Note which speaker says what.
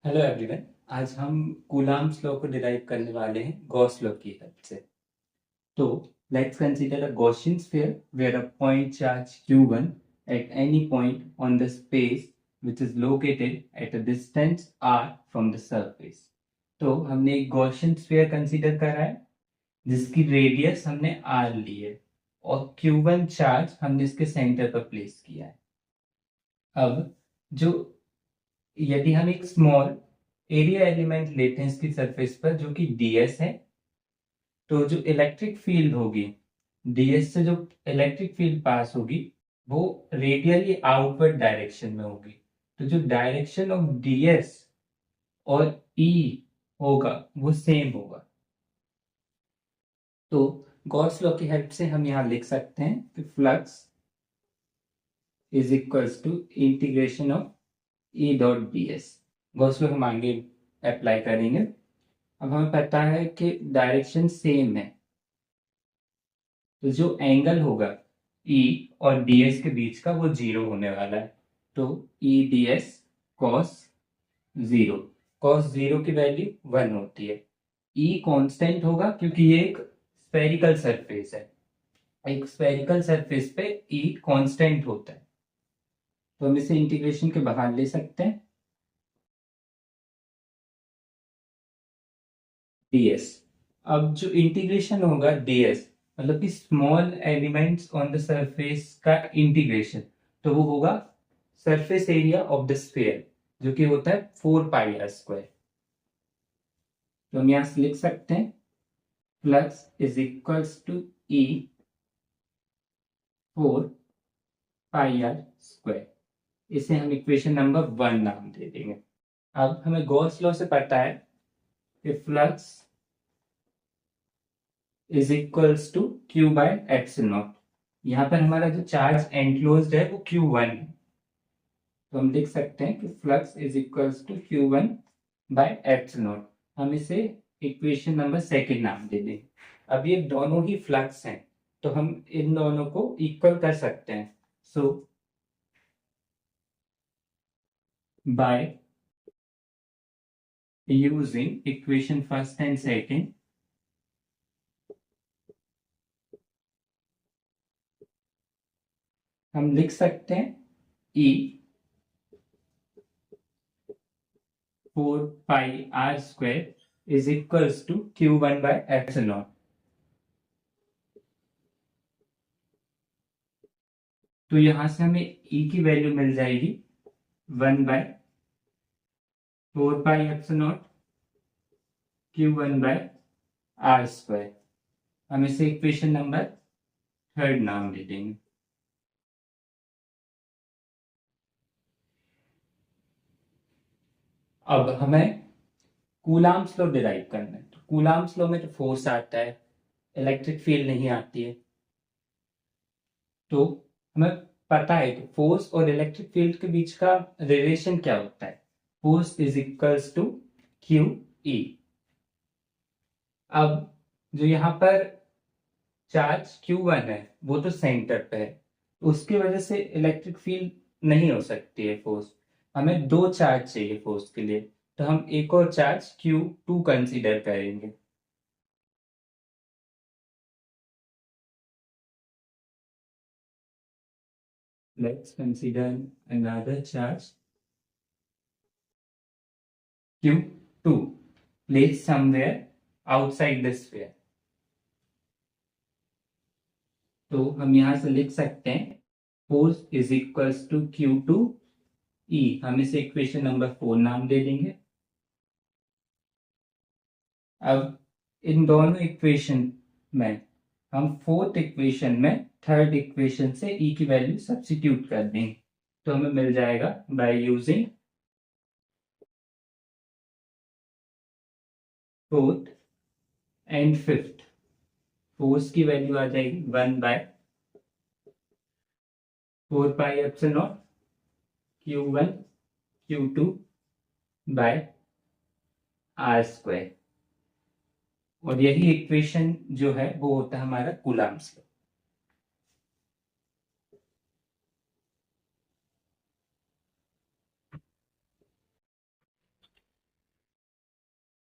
Speaker 1: Hello everyone. आज हम coulombs law को डिराइव करने वाले हैं गॉस लॉ की हेल्प से। तो let's consider a Gaussian sphere where a point charge q1 at any point on the space which is located at a distance r from the surface। तो हमने एक गॉसियन स्फीयर कंसीडर करा है जिसकी radius हमने r ली है और q1 charge हमने इसके सेंटर पर प्लेस किया है। अब जो यदि हम एक स्मॉल एरिया एलिमेंट लेते हैं इसकी सरफेस पर जो कि ds है, तो जो इलेक्ट्रिक फील्ड होगी ds से जो इलेक्ट्रिक फील्ड पास होगी वो रेडियली आउटवर्ड डायरेक्शन में होगी। तो जो डायरेक्शन ऑफ ds और E होगा वो सेम होगा। तो गॉस लॉ की हेल्प से हम यहाँ लिख सकते हैं कि flux is equals to integration of E dot ds। Gauss law हम आगे अप्लाई करेंगे। अब हमें पता है कि डायरेक्शन सेम है, तो जो एंगल होगा E और ds के बीच का वो जीरो होने वाला है। तो E ds cos zero, cos zero की वैल्यू 1 होती है। E कांस्टेंट होगा क्योंकि ये एक स्फेरिकल सरफेस है। एक स्फेरिकल सरफेस पे E कांस्टेंट होता है, तो हम इसे इंटीग्रेशन के बाहर ले सकते हैं। ds, अब जो इंटीग्रेशन होगा ds मतलब कि small elements on the surface का इंटीग्रेशन, तो वो होगा surface area of the sphere जो कि होता है 4πr²। तो हम यहां से लिख सकते हैं flux is equals to E 4πr²। इसे हम इक्वेशन नंबर 1 नाम दे देंगे। अब हमें गॉस लॉ से पता है कि flux is equals to q by epsilon. यहाँ पर हमारा जो चार्ज एनक्लोज्ड है वो q1 है, तो हम लिख सकते हैं कि flux is equals to q1 by epsilon. हम इसे इक्वेशन नंबर सेकंड नाम दे दें। अब ये दोनों ही फ्लक्स हैं, तो हम इन दोनों को इक्वल कर सकते हैं। So by using equation first and second, हम लिख सकते हैं E 4πr² is equals to q1 by epsilon. तो यहां से हमें E की वैल्यू मिल जाएगी 1/4πε0 q1/r²। हम इसे इक्वेशन नंबर थर्ड नाम दे देंगे। अब हमें कूलाम्स लॉ डिराइव करना है। तो कूलाम्स लॉ में तो फोर्स आता है, इलेक्ट्रिक फील्ड नहीं आती है। तो हमें पता है कि फोर्स और इलेक्ट्रिक फील्ड के बीच का रिलेशन क्या होता है। Force is equals to q E. अब जो यहाँ पर चार्ज Q1 है वो तो सेंटर पे है, उसकी वजह से इलेक्ट्रिक फील्ड नहीं हो सकती है फोर्स। हमें दो चार्ज चाहिए फोर्स के लिए, तो हम एक और चार्ज Q2 कंसीडर करेंगे। Let's consider another charge Q2 placed somewhere outside the sphere। तो हम यहां से लिख सकते हैं force is equals to Q2 E। हम इसे इक्वेशन नंबर 4 नाम दे देंगे। अब इन दोनों इक्वेशन में हम फोर्थ इक्वेशन में थर्ड इक्वेशन से E की वैल्यू सब्स्टिट्यूट कर देंगे, तो हमें मिल जाएगा by using fourth and fifth. Force की वैल्यू आ जाएगी 1/4πε0 q1 q2 बाय r²। और यही इक्वेशन जो है वो होता है हमारा कूलाम्स लॉ।